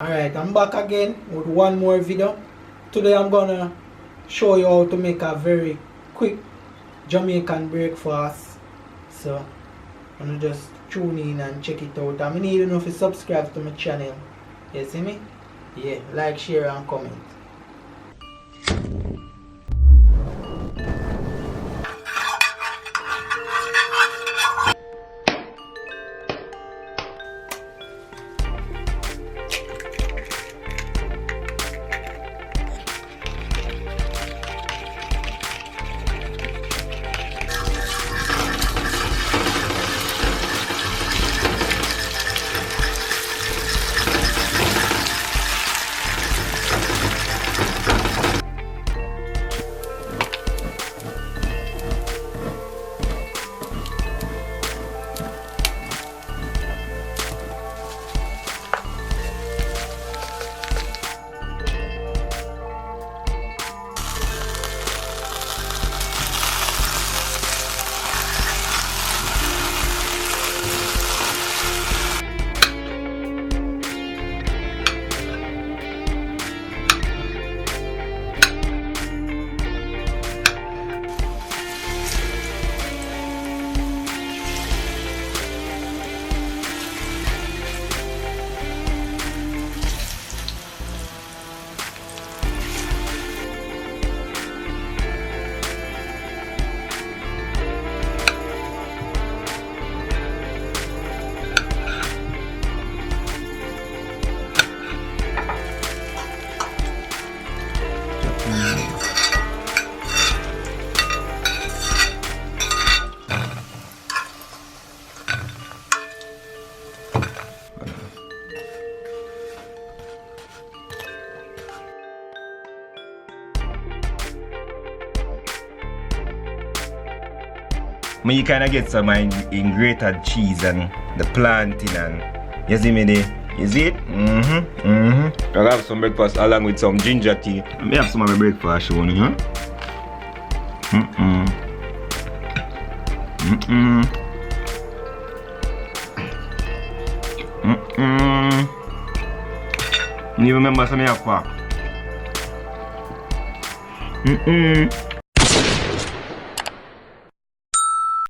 Alright, I'm back again with one more video. Today I'm gonna show you how to make a very quick Jamaican breakfast. So I'm gonna just tune in and check it out. I need to know if you subscribe to my channel. You see me? Yeah, like, share and comment. You kind of get some in grated cheese and the plantain and you see me there? You see it? I have some breakfast along with some ginger tea. Let me have some of my breakfast showing you, huh? You remember some of your